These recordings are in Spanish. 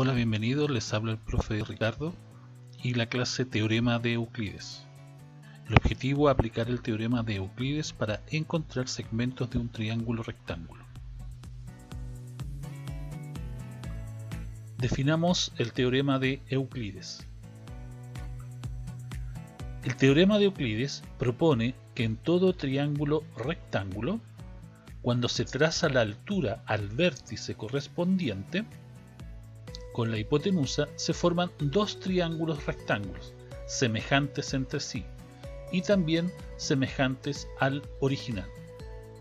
Hola, bienvenidos, les habla el profe Ricardo y la clase Teorema de Euclides. El objetivo es aplicar el teorema de Euclides para encontrar segmentos de un triángulo rectángulo. Definamos el teorema de Euclides. El teorema de Euclides propone que en todo triángulo rectángulo, cuando se traza la altura al vértice correspondiente, con la hipotenusa se forman dos triángulos rectángulos semejantes entre sí y también semejantes al original,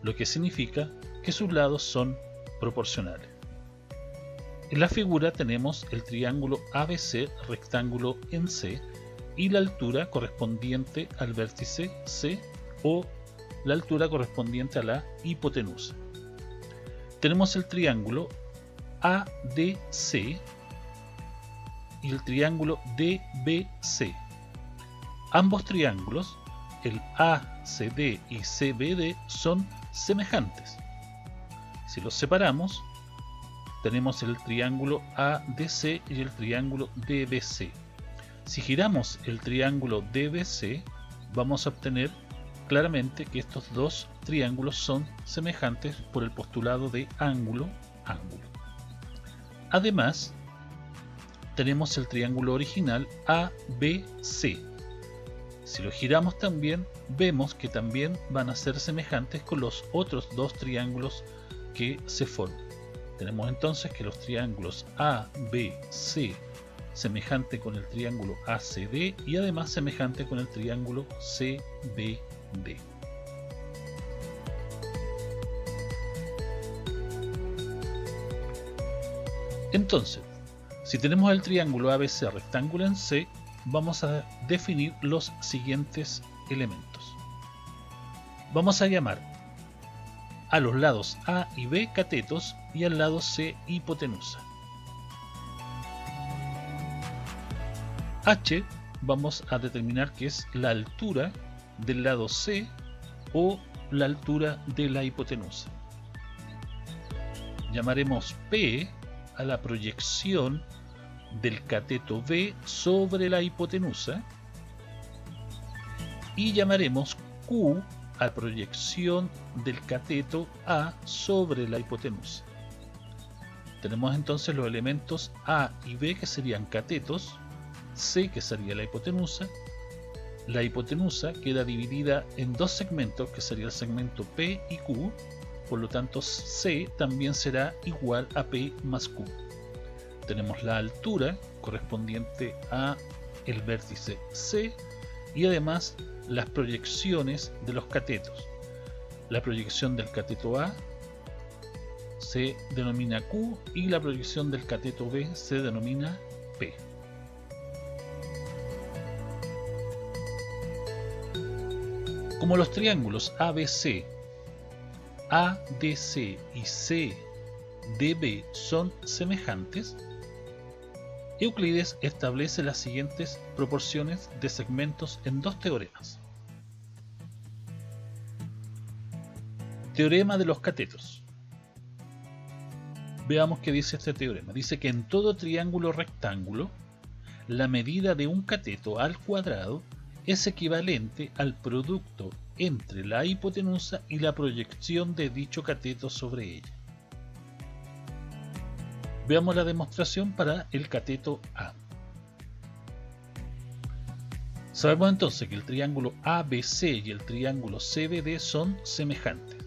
lo que significa que sus lados son proporcionales. En la figura tenemos el triángulo ABC rectángulo en C y la altura correspondiente al vértice C o la altura correspondiente a la hipotenusa. Tenemos el triángulo ADC y el triángulo DBC. Ambos triángulos, el ACD y CBD, son semejantes. Si los separamos, tenemos el triángulo ADC y el triángulo DBC. Si giramos el triángulo DBC, vamos a obtener claramente que estos dos triángulos son semejantes por el postulado de ángulo. Además, tenemos el triángulo original ABC. Si lo giramos también, vemos que también van a ser semejantes con los otros dos triángulos que se forman. Tenemos entonces que los triángulos ABC semejante con el triángulo ACD y además semejante con el triángulo CBD. Entonces, si tenemos el triángulo ABC rectángulo en C, vamos a definir los siguientes elementos. Vamos a llamar a los lados A y B catetos y al lado C hipotenusa. H vamos a determinar que es la altura del lado C o la altura de la hipotenusa. Llamaremos P a la proyección del cateto B sobre la hipotenusa y llamaremos Q a la proyección del cateto A sobre la hipotenusa. Tenemos entonces los elementos A y B que serían catetos, C que sería la hipotenusa. La hipotenusa queda dividida en dos segmentos que sería el segmento P y Q, por lo tanto C también será igual a P más Q. Tenemos la altura correspondiente a el vértice C y además las proyecciones de los catetos. La proyección del cateto A se denomina Q y la proyección del cateto B se denomina P. Como los triángulos ABC, ADC y CDB son semejantes, Euclides establece las siguientes proporciones de segmentos en dos teoremas. Teorema de los catetos. Veamos qué dice este teorema. Dice que en todo triángulo rectángulo, la medida de un cateto al cuadrado es equivalente al producto entre la hipotenusa y la proyección de dicho cateto sobre ella. Veamos la demostración para el cateto A. Sabemos entonces que el triángulo ABC y el triángulo CBD son semejantes.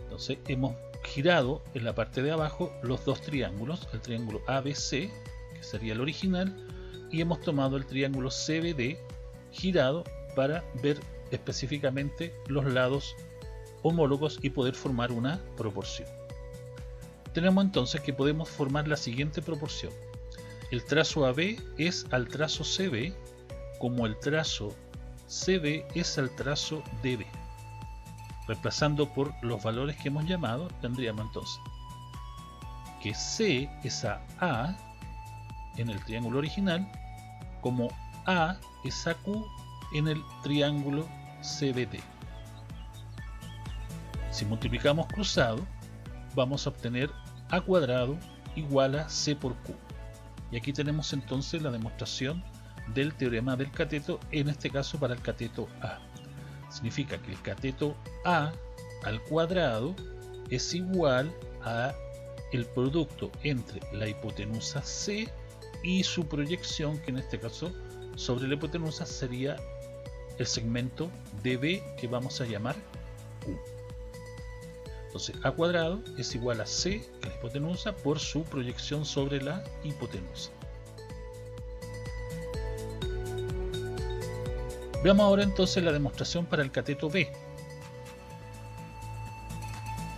Entonces hemos girado en la parte de abajo los dos triángulos, el triángulo ABC, que sería el original, y hemos tomado el triángulo CBD girado para ver específicamente los lados homólogos y poder formar una proporción. Tenemos entonces que podemos formar la siguiente proporción. El trazo AB es al trazo CB, como el trazo CB es al trazo DB. Reemplazando por los valores que hemos llamado, tendríamos entonces que C es a A en el triángulo original, como A es a Q en el triángulo CBD. Si multiplicamos cruzado, vamos a obtener A cuadrado igual a C por Q. Y aquí tenemos entonces la demostración del teorema del cateto, en este caso para el cateto A. Significa que el cateto A al cuadrado es igual a el producto entre la hipotenusa C y su proyección, que en este caso sobre la hipotenusa sería el segmento DB, que vamos a llamar Q. Entonces A cuadrado es igual a C, que es la hipotenusa, por su proyección sobre la hipotenusa. Veamos ahora entonces la demostración para el cateto B.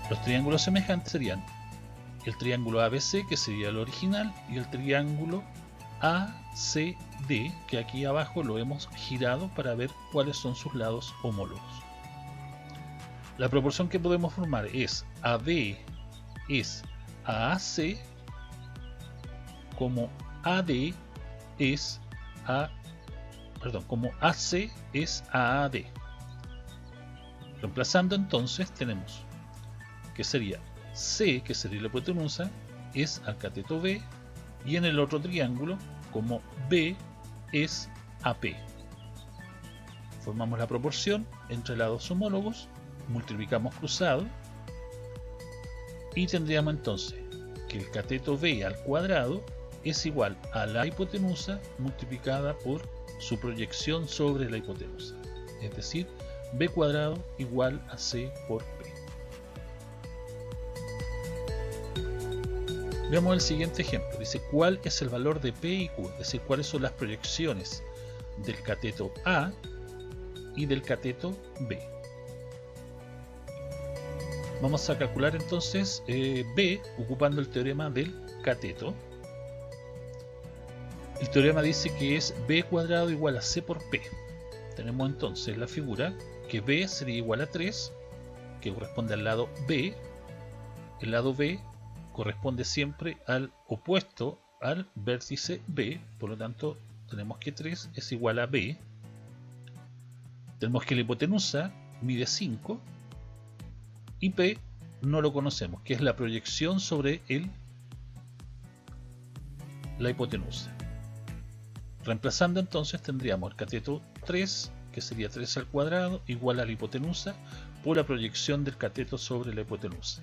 Los triángulos semejantes serían el triángulo ABC, que sería el original, y el triángulo ACD, que aquí abajo lo hemos girado para ver cuáles son sus lados homólogos. La proporción que podemos formar es AB es a AC, como AD es como AC es a AD. Reemplazando entonces tenemos que sería C, que sería la hipotenusa, es al cateto B, y en el otro triángulo como B es AP. Formamos la proporción entre lados homólogos, multiplicamos cruzado y tendríamos entonces que el cateto B al cuadrado es igual a la hipotenusa multiplicada por su proyección sobre la hipotenusa, es decir, B cuadrado igual a C por P. Veamos el siguiente ejemplo. Dice, ¿cuál es el valor de P y Q? Es decir, ¿cuáles son las proyecciones del cateto A y del cateto B? Vamos a calcular entonces B ocupando el teorema del cateto. El teorema dice que es B cuadrado igual a C por P. Tenemos entonces la figura que B sería igual a 3, que corresponde al lado B. El lado B corresponde siempre al opuesto al vértice B, por lo tanto tenemos que 3 es igual a B. Tenemos que la hipotenusa mide 5 y P no lo conocemos, que es la proyección sobre la hipotenusa. Reemplazando entonces tendríamos el cateto 3, que sería 3 al cuadrado, igual a la hipotenusa por la proyección del cateto sobre la hipotenusa.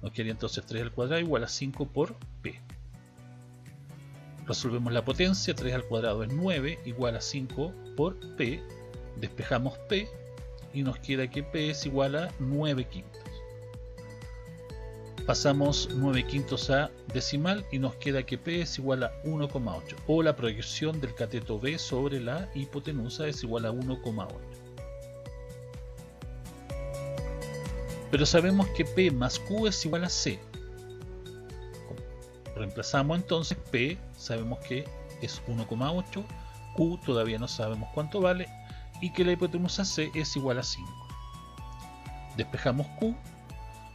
Nos quedaría entonces 3 al cuadrado igual a 5 por P. Resolvemos la potencia, 3 al cuadrado es 9, igual a 5 por P. Despejamos P y nos queda que P es igual a 9 quintos. Pasamos 9 quintos a decimal y nos queda que P es igual a 1,8, o la proyección del cateto B sobre la hipotenusa es igual a 1,8. Pero sabemos que P más Q es igual a C. Reemplazamos entonces P, sabemos que es 1,8, Q todavía no sabemos cuánto vale, y que la hipotenusa C es igual a 5. Despejamos Q,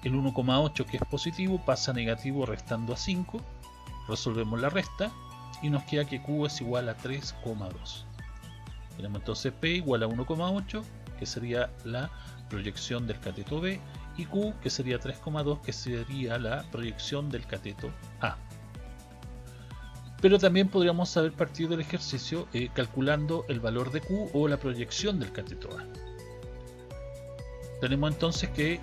el 1,8 que es positivo pasa a negativo restando a 5, resolvemos la resta y nos queda que Q es igual a 3,2. Tenemos entonces P igual a 1,8, que sería la proyección del cateto B, y Q, que sería 3,2, que sería la proyección del cateto A. Pero también podríamos haber partido del ejercicio calculando el valor de Q o la proyección del cateto A. Tenemos entonces que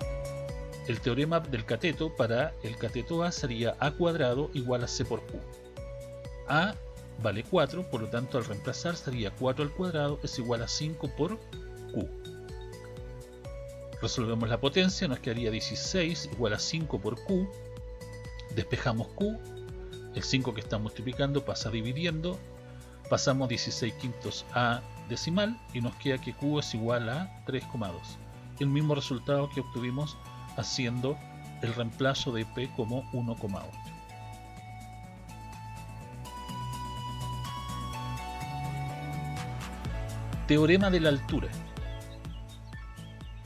el teorema del cateto para el cateto A sería A cuadrado igual a C por Q. A vale 4, por lo tanto al reemplazar sería 4 al cuadrado es igual a 5 por Q. Resolvemos la potencia, nos quedaría 16 igual a 5 por Q. Despejamos Q, el 5 que está multiplicando pasa dividiendo, pasamos 16 quintos a decimal y nos queda que Q es igual a 3,2. El mismo resultado que obtuvimos haciendo el reemplazo de P como 1,8. Teorema de la altura.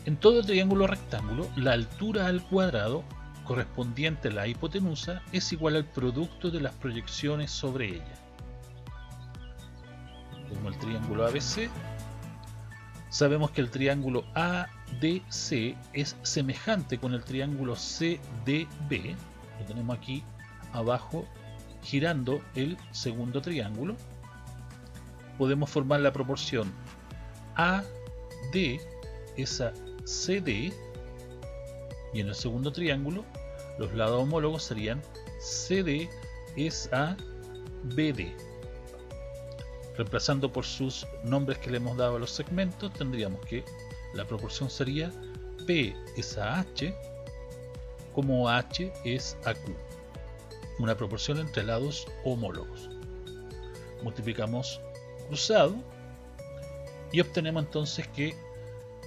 En todo triángulo rectángulo, la altura al cuadrado correspondiente a la hipotenusa es igual al producto de las proyecciones sobre ella. Tenemos el triángulo ABC. Sabemos que el triángulo ADC es semejante con el triángulo CDB. Lo tenemos aquí abajo girando el segundo triángulo, podemos formar la proporción AD es a CD, y en el segundo triángulo los lados homólogos serían CD es a BD. Reemplazando por sus nombres que le hemos dado a los segmentos, tendríamos que la proporción sería P es a H, como H es a Q. Una proporción entre lados homólogos. Multiplicamos cruzado y obtenemos entonces que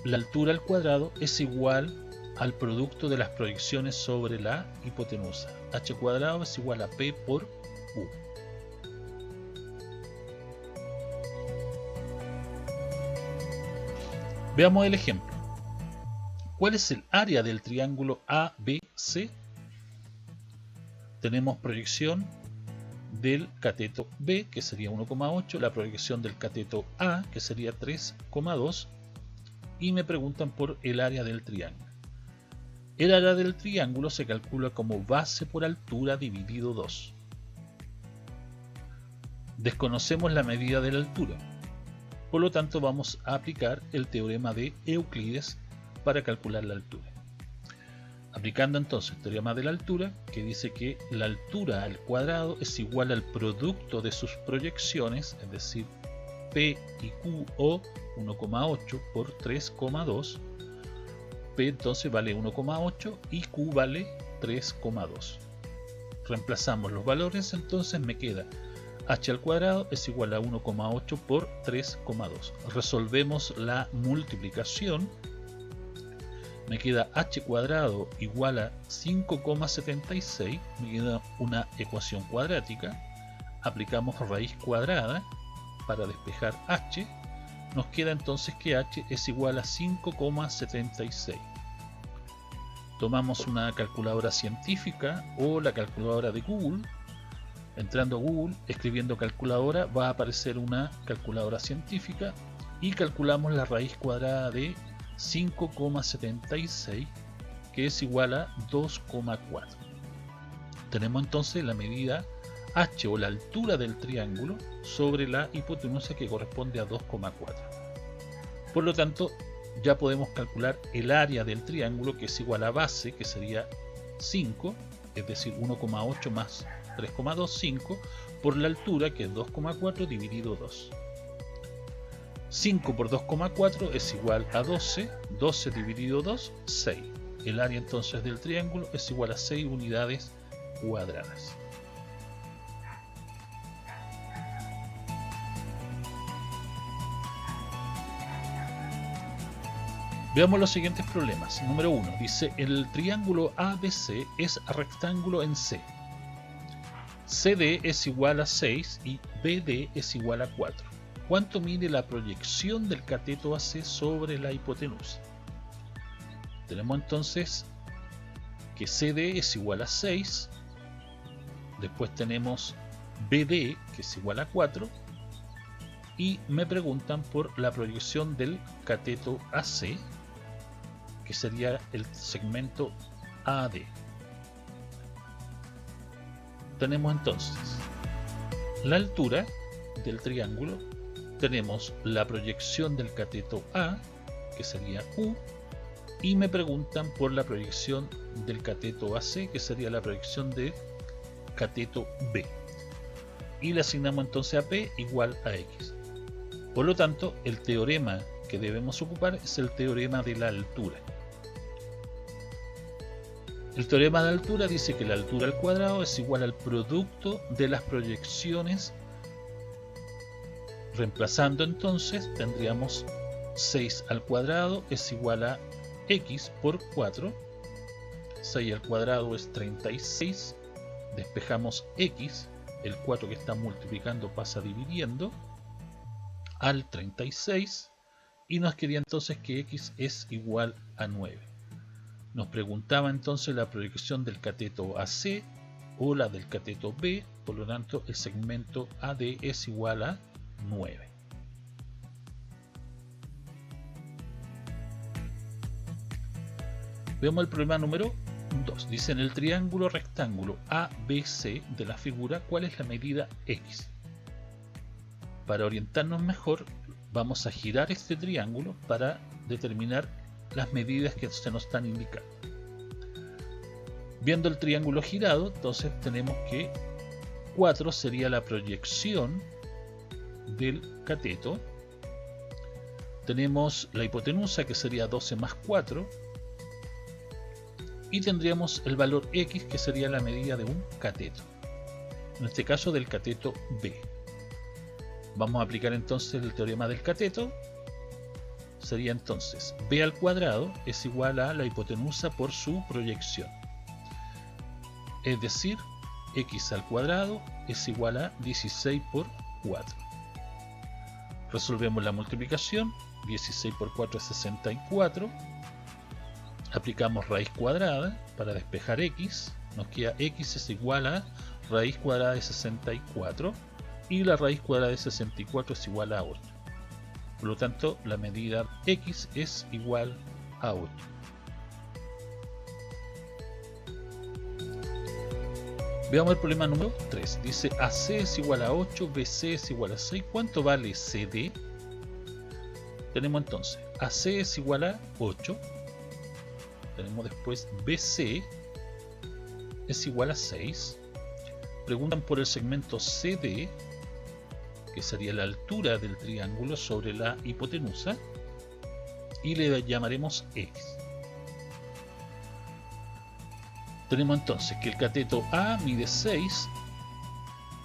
la altura al cuadrado es igual al producto de las proyecciones sobre la hipotenusa. H cuadrado es igual a P por U. Veamos el ejemplo. ¿Cuál es el área del triángulo ABC? Tenemos proyección del cateto B, que sería 1,8, la proyección del cateto A, que sería 3,2, y me preguntan por el área del triángulo. El área del triángulo se calcula como base por altura dividido 2. Desconocemos la medida de la altura, por lo tanto vamos a aplicar el teorema de Euclides para calcular la altura. Aplicando entonces el teorema de la altura, que dice que la altura al cuadrado es igual al producto de sus proyecciones, es decir, P y Q, o 1,8 por 3,2. P entonces vale 1,8 y Q vale 3,2. Reemplazamos los valores, entonces me queda h al cuadrado es igual a 1,8 por 3,2. Resolvemos la multiplicación. Me queda h cuadrado igual a 5,76. Me queda una ecuación cuadrática. Aplicamos raíz cuadrada para despejar h. Nos queda entonces que h es igual a 5,76. Tomamos una calculadora científica o la calculadora de Google. Entrando a Google, escribiendo calculadora, va a aparecer una calculadora científica y calculamos la raíz cuadrada de 5,76, que es igual a 2,4. Tenemos entonces la medida h, o la altura del triángulo, sobre la hipotenusa, que corresponde a 2,4. Por lo tanto, ya podemos calcular el área del triángulo, que es igual a base, que sería 5, es decir, 1,8 más 3,25, por la altura, que es 2,4 dividido 2. 5 por 2,4 es igual a 12, 12 dividido 2, 6. El área entonces del triángulo es igual a 6 unidades cuadradas. Veamos los siguientes problemas. Número 1. Dice, el triángulo ABC es rectángulo en C. CD es igual a 6 y BD es igual a 4. ¿Cuánto mide la proyección del cateto AC sobre la hipotenusa? Tenemos entonces que CD es igual a 6. Después tenemos BD, que es igual a 4. Y me preguntan por la proyección del cateto AC, que sería el segmento AD. Tenemos entonces la altura del triángulo, tenemos la proyección del cateto A, que sería U, y me preguntan por la proyección del cateto AC, que sería la proyección del cateto B, y le asignamos entonces a P igual a X. Por lo tanto, el teorema que debemos ocupar es el teorema de la altura. El teorema de altura dice que la altura al cuadrado es igual al producto de las proyecciones. Reemplazando entonces, tendríamos 6 al cuadrado es igual a x por 4. 6 al cuadrado es 36. Despejamos x, el 4 que está multiplicando pasa dividiendo, al 36, y nos quería entonces que x es igual a 9. Nos preguntaba entonces la proyección del cateto AC o la del cateto B, por lo tanto el segmento AD es igual a 9. Veamos el problema número 2. Dice en el triángulo rectángulo ABC de la figura, ¿cuál es la medida X? Para orientarnos mejor, vamos a girar este triángulo para determinar las medidas que se nos están indicando. Viendo el triángulo girado, entonces tenemos que 4 sería la proyección del cateto. Tenemos la hipotenusa, que sería 12 más 4. Y tendríamos el valor X, que sería la medida de un cateto. En este caso del cateto B. Vamos a aplicar entonces el teorema del cateto. Sería entonces B al cuadrado es igual a la hipotenusa por su proyección. Es decir, X al cuadrado es igual a 16 por 4. Resolvemos la multiplicación. 16 por 4 es 64. Aplicamos raíz cuadrada para despejar X. Nos queda X es igual a raíz cuadrada de 64. Y la raíz cuadrada de 64 es igual a 8. Por lo tanto, la medida X es igual a 8. Veamos el problema número 3. Dice AC es igual a 8, BC es igual a 6. ¿Cuánto vale CD? Tenemos entonces AC es igual a 8. Tenemos después BC es igual a 6. Preguntan por el segmento CD, que sería la altura del triángulo sobre la hipotenusa, y le llamaremos X. Tenemos entonces que el cateto A mide 6.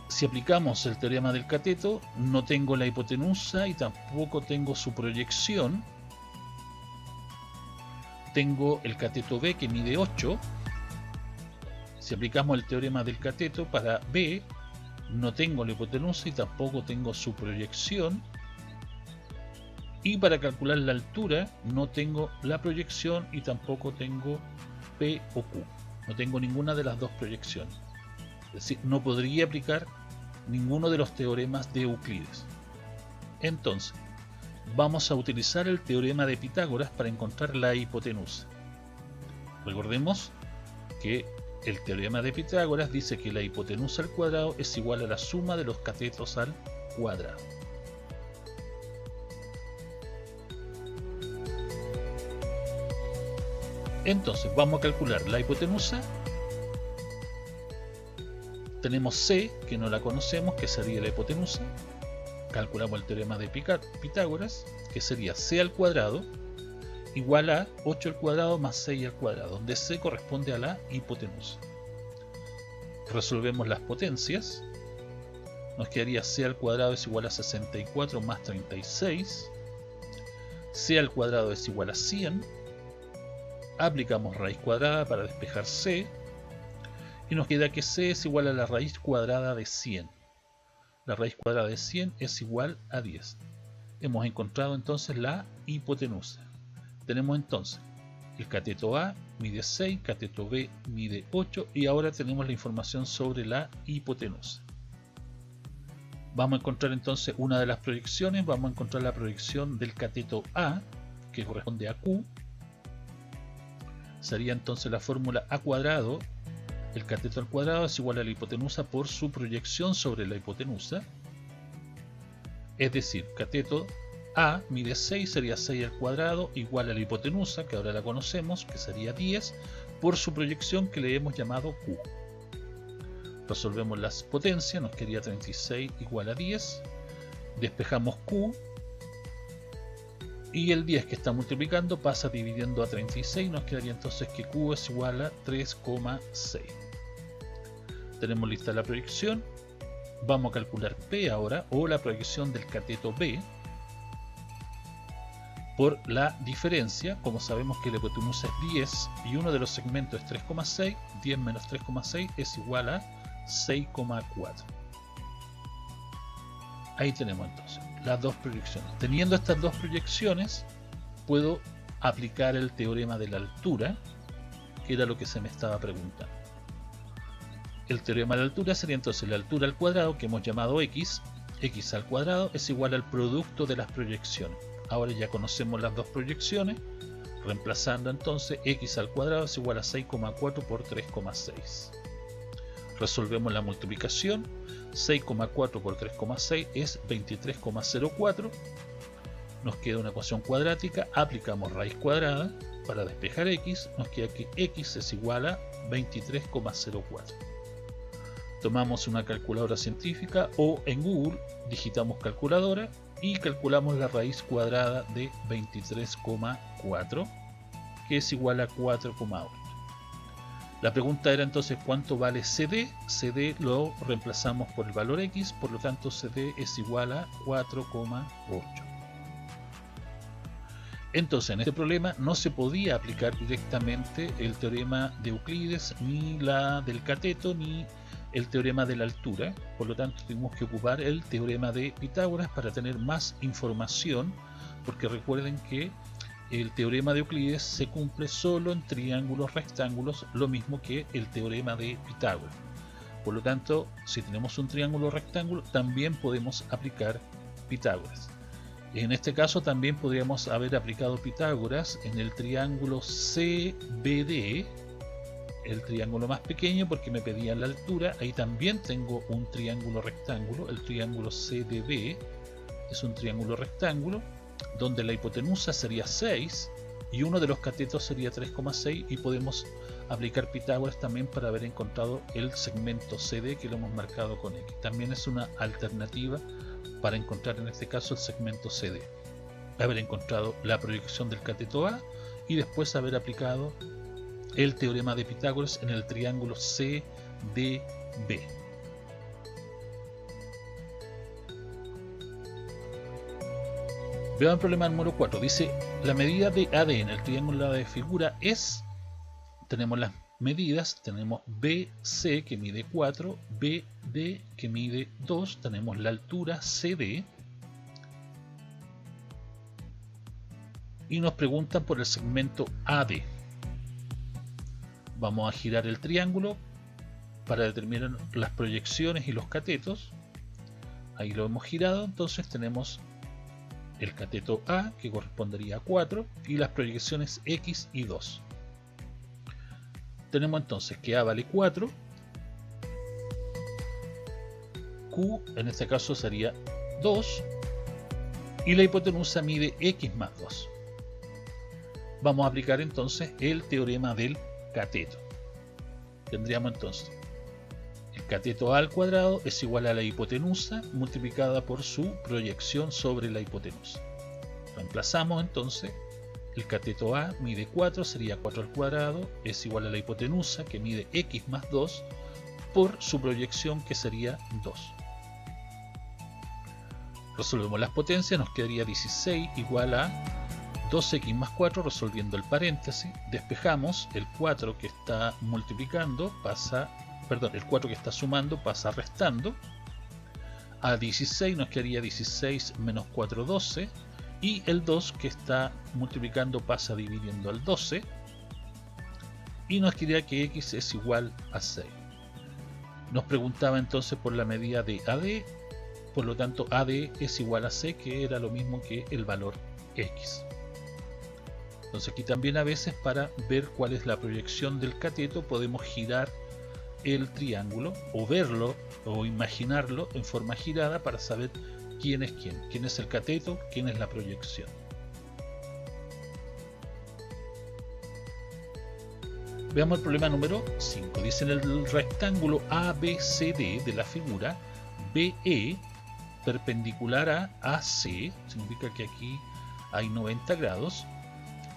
Si aplicamos el teorema del cateto, no tengo la hipotenusa y tampoco tengo su proyección. Tengo el cateto B, que mide 8. Si aplicamos el teorema del cateto para B, no tengo la hipotenusa y tampoco tengo su proyección. Y para calcular la altura, no tengo la proyección y tampoco tengo P o Q. No tengo ninguna de las dos proyecciones. Es decir, no podría aplicar ninguno de los teoremas de Euclides. Entonces, vamos a utilizar el teorema de Pitágoras para encontrar la hipotenusa. Recordemos que el teorema de Pitágoras dice que la hipotenusa al cuadrado es igual a la suma de los catetos al cuadrado. Entonces vamos a calcular la hipotenusa. Tenemos C, que no la conocemos, que sería la hipotenusa. Calculamos el teorema de Pitágoras, que sería C al cuadrado igual a 8 al cuadrado más 6 al cuadrado, donde C corresponde a la hipotenusa. Resolvemos las potencias. Nos quedaría C al cuadrado es igual a 64 más 36. C al cuadrado es igual a 100. Aplicamos raíz cuadrada para despejar C. Y nos queda que C es igual a la raíz cuadrada de 100. La raíz cuadrada de 100 es igual a 10. Hemos encontrado entonces la hipotenusa. Tenemos entonces el cateto A mide 6, cateto B mide 8 y ahora tenemos la información sobre la hipotenusa. Vamos a encontrar entonces una de las proyecciones. Vamos a encontrar la proyección del cateto A, que corresponde a Q. Sería entonces la fórmula A cuadrado. El cateto al cuadrado es igual a la hipotenusa por su proyección sobre la hipotenusa. Es decir, cateto A mide 6, sería 6 al cuadrado igual a la hipotenusa, que ahora la conocemos, que sería 10, por su proyección que le hemos llamado Q. Resolvemos las potencias, nos quedaría 36 igual a 10. Despejamos Q. Y el 10 que está multiplicando pasa dividiendo a 36, nos quedaría entonces que Q es igual a 3,6. Tenemos lista la proyección. Vamos a calcular P ahora, o la proyección del cateto B, por la diferencia. Como sabemos que la hipotenusa es 10 y uno de los segmentos es 3,6, 10 menos 3,6 es igual a 6,4. Ahí tenemos entonces las dos proyecciones. Teniendo estas dos proyecciones, puedo aplicar el teorema de la altura, que era lo que se me estaba preguntando. El teorema de la altura sería entonces la altura al cuadrado, que hemos llamado X. X al cuadrado es igual al producto de las proyecciones. Ahora ya conocemos las dos proyecciones, Reemplazando entonces x al cuadrado es igual a 6,4 por 3,6. Resolvemos la multiplicación. 6,4 por 3,6 es 23,04. Nos queda una ecuación cuadrática. Aplicamos raíz cuadrada para despejar x. Nos queda que x es igual a 23,04. Tomamos una calculadora científica o en Google digitamos calculadora y calculamos la raíz cuadrada de 23,4, que es igual a 4,8. La pregunta era entonces cuánto vale CD. CD lo reemplazamos por el valor X, por lo tanto CD es igual a 4,8. Entonces en este problema no se podía aplicar directamente el teorema de Euclides, ni la del cateto, ni el teorema de la altura. Por lo tanto tuvimos que ocupar el teorema de Pitágoras para tener más información, porque recuerden que el teorema de Euclides se cumple solo en triángulos rectángulos, lo mismo que el teorema de Pitágoras. Por lo tanto, si tenemos un triángulo rectángulo, también podemos aplicar Pitágoras. En este caso también podríamos haber aplicado Pitágoras en el triángulo CBD, el triángulo más pequeño, porque me pedían la altura. Ahí también tengo un triángulo rectángulo, el triángulo CDB es un triángulo rectángulo donde la hipotenusa sería 6 y uno de los catetos sería 3,6, y podemos aplicar Pitágoras también para haber encontrado el segmento CD, que lo hemos marcado con X. También es una alternativa para encontrar en este caso el segmento CD. Haber encontrado la proyección del cateto A y después haber aplicado el teorema de Pitágoras en el triángulo CDB. Veamos el problema número 4. Dice, la medida de AD en el triángulo de figura es, tenemos las medidas, tenemos BC que mide 4, BD que mide 2, tenemos la altura CD, y nos preguntan por el segmento AD. Vamos a girar el triángulo para determinar las proyecciones y los catetos. Ahí lo hemos girado, entonces tenemos el cateto A, que correspondería a 4, y las proyecciones X y 2. Tenemos entonces que A vale 4, Q en este caso sería 2, y la hipotenusa mide X más 2. Vamos a aplicar entonces el teorema del cateto. Tendríamos entonces el cateto A al cuadrado es igual a la hipotenusa multiplicada por su proyección sobre la hipotenusa. Reemplazamos entonces, el cateto A mide 4, sería 4 al cuadrado, es igual a la hipotenusa que mide X más 2 por su proyección, que sería 2. Resolvemos las potencias, nos quedaría 16 igual a 2x más 4, resolviendo el paréntesis, despejamos el 4 que está multiplicando, el 4 que está sumando pasa restando, a 16 nos quedaría 16 menos 4, 12, y el 2 que está multiplicando pasa dividiendo al 12, y nos quedaría que x es igual a 6. Nos preguntaba entonces por la medida de AD, por lo tanto AD es igual a C, que era lo mismo que el valor x. Entonces aquí también a veces, para ver cuál es la proyección del cateto, podemos girar el triángulo o verlo o imaginarlo en forma girada para saber quién es quién es el cateto, quién es la proyección. Veamos el problema número 5. Dice, en el rectángulo ABCD de la figura, BE perpendicular a AC, significa que aquí hay 90 grados,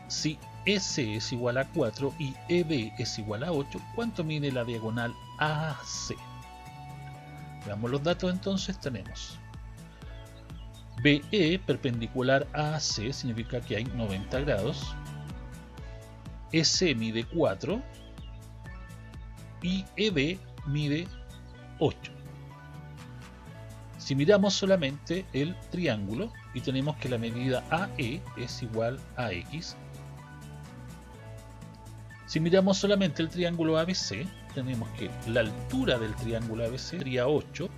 si S es igual a 4 y EB es igual a 8, ¿cuánto mide la diagonal AC? Veamos los datos entonces. Tenemos BE perpendicular a AC, significa que hay 90 grados, SE mide 4 y EB mide 8. Si miramos solamente el triángulo y tenemos que la medida AE es igual a X. Si miramos solamente el triángulo ABC, tenemos que la altura del triángulo ABC sería 8.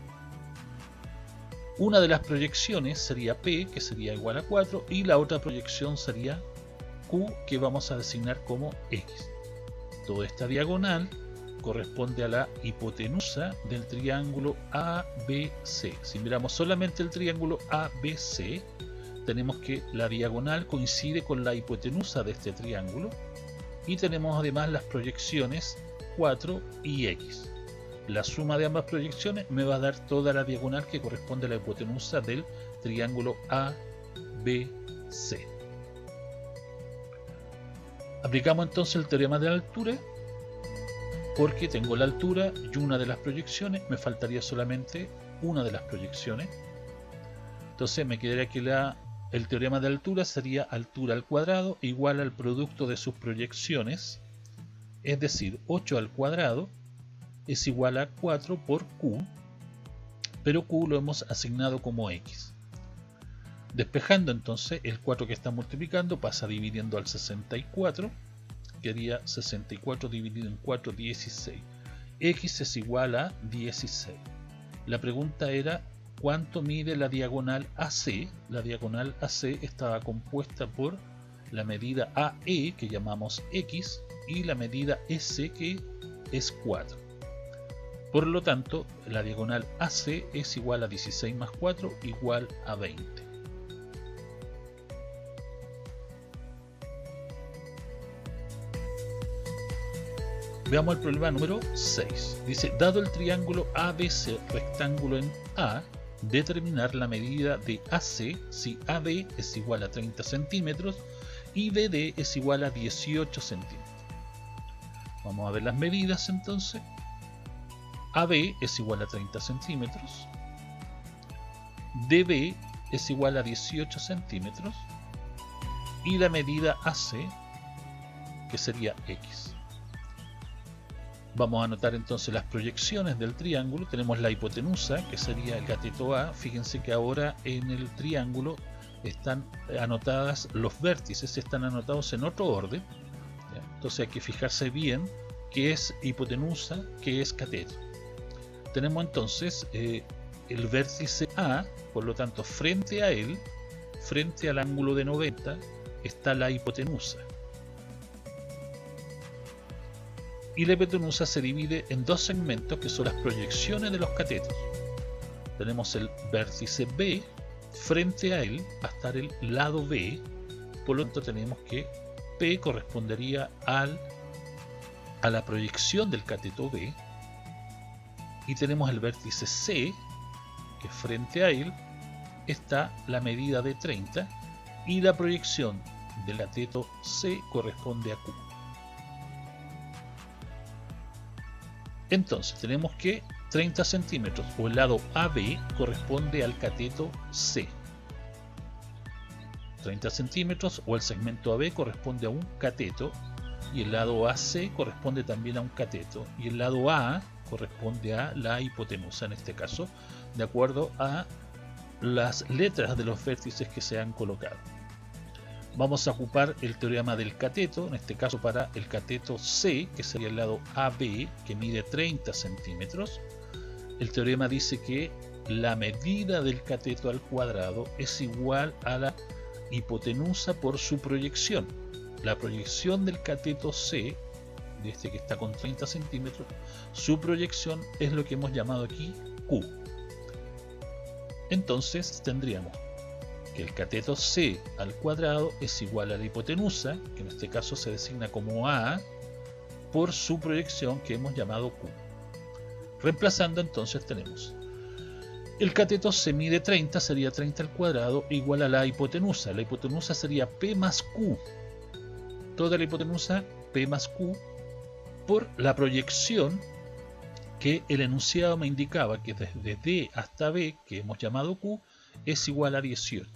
Una de las proyecciones sería P, que sería igual a 4, y la otra proyección sería Q que vamos a designar como X. Toda esta diagonal corresponde a la hipotenusa del triángulo ABC. Si miramos solamente el triángulo ABC, tenemos que la diagonal coincide con la hipotenusa de este triángulo y tenemos además las proyecciones 4 y X. La suma de ambas proyecciones me va a dar toda la diagonal que corresponde a la hipotenusa del triángulo ABC. Aplicamos entonces el teorema de la altura, porque tengo la altura y una de las proyecciones, me faltaría solamente una de las proyecciones. Entonces me quedaría que el teorema de altura sería altura al cuadrado igual al producto de sus proyecciones, es decir, 8 al cuadrado es igual a 4 por Q, pero Q lo hemos asignado como X. Despejando entonces, el 4 que está multiplicando pasa dividiendo al 64, quedaría 64 dividido en 4, 16. X es igual a 16. La pregunta era, ¿cuánto mide la diagonal AC? La diagonal AC estaba compuesta por la medida AE, que llamamos X, y la medida S, que es 4. Por lo tanto, la diagonal AC es igual a 16 más 4 igual a 20. Veamos el problema número 6. Dice, dado el triángulo ABC rectángulo en A, determinar la medida de AC si AD es igual a 30 centímetros y BD es igual a 18 centímetros. Vamos a ver las medidas entonces. AB es igual a 30 centímetros, DB es igual a 18 centímetros y la medida AC, que sería X. Vamos a anotar entonces las proyecciones del triángulo. Tenemos la hipotenusa, que sería el cateto A. Fíjense que ahora en el triángulo están anotadas los vértices, están anotados en otro orden. Entonces hay que fijarse bien qué es hipotenusa, qué es cateto. Tenemos entonces el vértice A, por lo tanto frente a él, frente al ángulo de 90, está la hipotenusa. Y la hipotenusa se divide en dos segmentos que son las proyecciones de los catetos. Tenemos el vértice B, frente a él va a estar el lado B, por lo tanto tenemos que P correspondería a la proyección del cateto B. Y tenemos el vértice C, que frente a él está la medida de 30 y la proyección del cateto C corresponde a Q. Entonces tenemos que 30 centímetros o el lado AB corresponde al cateto C. 30 centímetros o el segmento AB corresponde a un cateto y el lado AC corresponde también a un cateto y el lado A corresponde a la hipotenusa en este caso, de acuerdo a las letras de los vértices que se han colocado. Vamos a ocupar el teorema del cateto, en este caso para el cateto C, que sería el lado AB, que mide 30 centímetros. El teorema dice que la medida del cateto al cuadrado es igual a la hipotenusa por su proyección. La proyección del cateto C, de este que está con 30 centímetros, su proyección es lo que hemos llamado aquí Q. Entonces tendríamos que el cateto C al cuadrado es igual a la hipotenusa, que en este caso se designa como A, por su proyección que hemos llamado Q. Reemplazando entonces tenemos el cateto C mide 30, sería 30 al cuadrado igual a la hipotenusa. La hipotenusa sería P más Q. Toda la hipotenusa P más Q por la proyección que el enunciado me indicaba, que desde D hasta B, que hemos llamado Q, es igual a 18.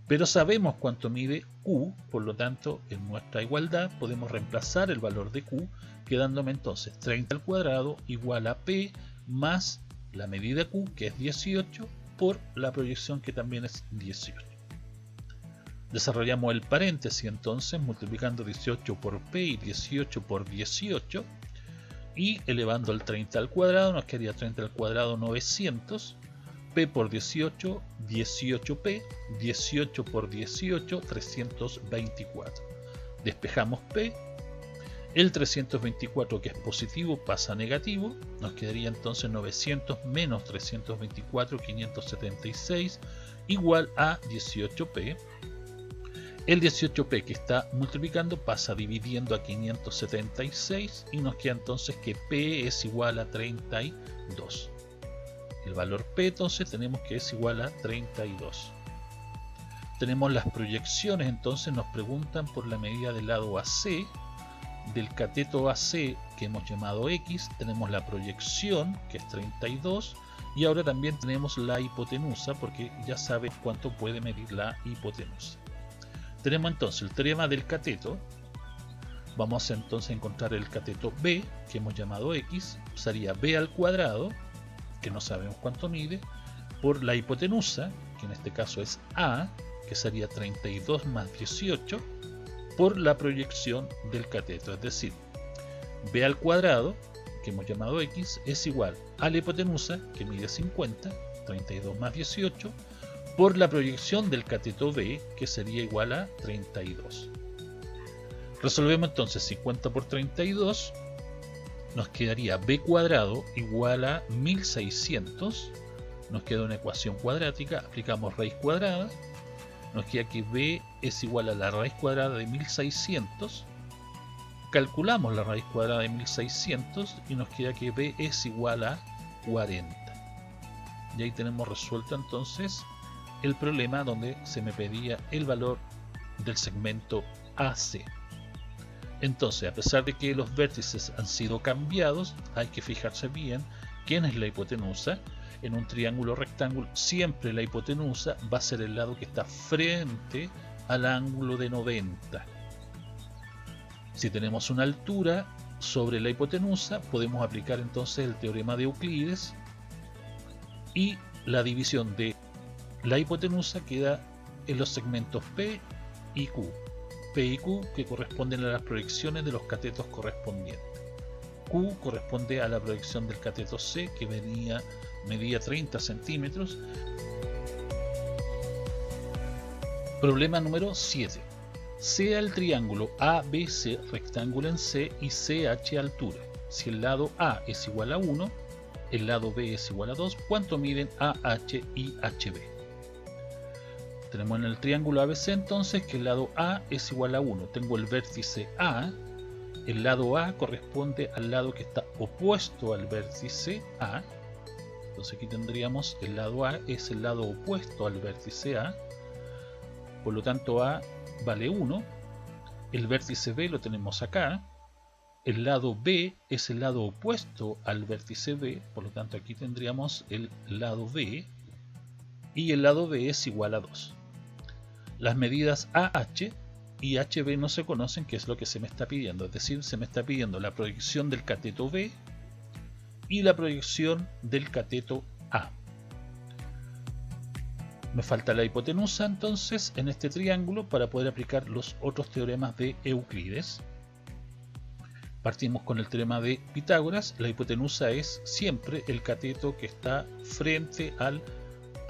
Pero sabemos cuánto mide Q, por lo tanto en nuestra igualdad podemos reemplazar el valor de Q, quedándome entonces 30 al cuadrado igual a P más la medida Q, que es 18, por la proyección que también es 18. Desarrollamos el paréntesis entonces multiplicando 18 por P y 18 por 18 y elevando el 30 al cuadrado nos quedaría 30 al cuadrado 900 P por 18, 18P, 18 por 18, 324. Despejamos P, el 324 que es positivo pasa a negativo, nos quedaría entonces 900 menos 324, 576, igual a 18P. El 18P que está multiplicando pasa dividiendo a 576 y nos queda entonces que P es igual a 32. El valor P entonces tenemos que es igual a 32. Tenemos las proyecciones, entonces nos preguntan por la medida del lado AC, del cateto AC que hemos llamado X, tenemos la proyección que es 32 y ahora también tenemos la hipotenusa porque ya saben cuánto puede medir la hipotenusa. Tenemos entonces el teorema del cateto, vamos entonces a encontrar el cateto B que hemos llamado X, sería B al cuadrado, que no sabemos cuánto mide, por la hipotenusa, que en este caso es A, que sería 32 más 18, por la proyección del cateto, es decir, B al cuadrado, que hemos llamado X, es igual a la hipotenusa, que mide 50, 32 más 18, por la proyección del cateto B, que sería igual a 32. Resolvemos entonces 50 por 32, nos quedaría B cuadrado igual a 1600, nos queda una ecuación cuadrática, aplicamos raíz cuadrada, nos queda que B es igual a la raíz cuadrada de 1600, calculamos la raíz cuadrada de 1600 y nos queda que B es igual a 40. Y ahí tenemos resuelto entonces el problema donde se me pedía el valor del segmento AC. Entonces, a pesar de que los vértices han sido cambiados, hay que fijarse bien quién es la hipotenusa. En un triángulo rectángulo siempre la hipotenusa va a ser el lado que está frente al ángulo de 90. Si tenemos una altura sobre la hipotenusa, podemos aplicar entonces el teorema de Euclides y la división de la hipotenusa queda en los segmentos P y Q. P y Q que corresponden a las proyecciones de los catetos correspondientes. Q corresponde a la proyección del cateto C que medía 30 centímetros. Problema número 7. Sea el triángulo ABC rectángulo en C y CH altura. Si el lado A es igual a 1, el lado B es igual a 2, ¿cuánto miden AH y HB? Tenemos en el triángulo ABC entonces que el lado A es igual a 1. Tengo el vértice A. El lado A corresponde al lado que está opuesto al vértice A. Entonces aquí tendríamos el lado A es el lado opuesto al vértice A. Por lo tanto A vale 1. El vértice B lo tenemos acá. El lado B es el lado opuesto al vértice B. Por lo tanto aquí tendríamos el lado B. Y el lado B es igual a 2. Las medidas AH y HB no se conocen, que es lo que se me está pidiendo. Es decir, se me está pidiendo la proyección del cateto B y la proyección del cateto A. Me falta la hipotenusa entonces en este triángulo para poder aplicar los otros teoremas de Euclides. Partimos con el teorema de Pitágoras. La hipotenusa es siempre el cateto que está frente al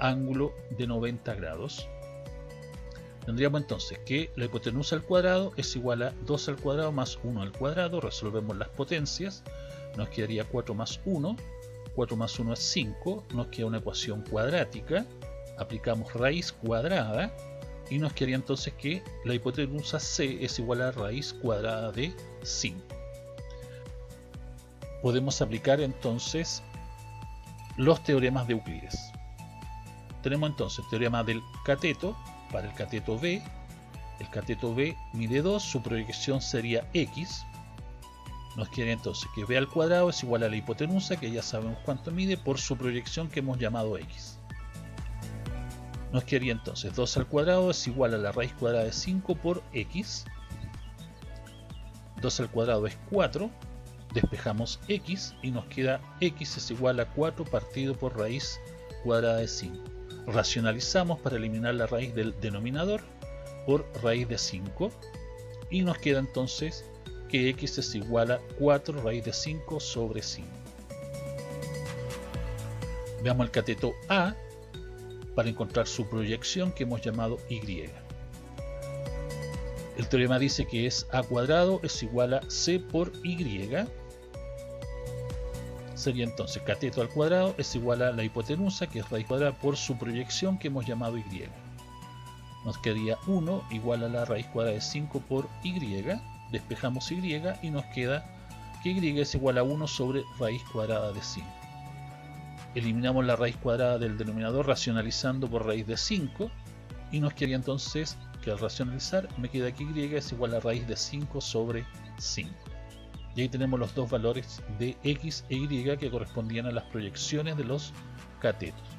ángulo de 90 grados. Tendríamos entonces que la hipotenusa al cuadrado es igual a 2 al cuadrado más 1 al cuadrado. Resolvemos las potencias. Nos quedaría 4 más 1. 4 más 1 es 5. Nos queda una ecuación cuadrática. Aplicamos raíz cuadrada. Y nos quedaría entonces que la hipotenusa C es igual a raíz cuadrada de 5. Podemos aplicar entonces los teoremas de Euclides. Tenemos entonces el teorema del cateto. Para el cateto B mide 2, su proyección sería X. Nos queda entonces que B al cuadrado es igual a la hipotenusa, que ya sabemos cuánto mide, por su proyección que hemos llamado X. Nos quedaría entonces 2 al cuadrado es igual a la raíz cuadrada de 5 por X. 2 al cuadrado es 4. Despejamos X y nos queda X es igual a 4 partido por raíz cuadrada de 5. Racionalizamos para eliminar la raíz del denominador por raíz de 5 y nos queda entonces que X es igual a 4 raíz de 5 sobre 5. Veamos el cateto A. para encontrar su proyección que hemos llamado y. El teorema dice que es a cuadrado es igual a c por y. Sería entonces cateto al cuadrado es igual a la hipotenusa, que es raíz cuadrada por su proyección que hemos llamado y. Nos quedaría 1 igual a la raíz cuadrada de 5 por y. Despejamos y y nos queda que y es igual a 1 sobre raíz cuadrada de 5. Eliminamos la raíz cuadrada del denominador racionalizando por raíz de 5 y nos quedaría entonces que al racionalizar me queda que y es igual a raíz de 5 sobre 5. Y ahí tenemos los dos valores de x e y que correspondían a las proyecciones de los catetos.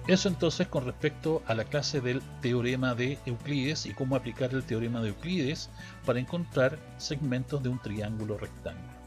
Eso entonces con respecto a la clase del teorema de Euclides y cómo aplicar el teorema de Euclides para encontrar segmentos de un triángulo rectángulo.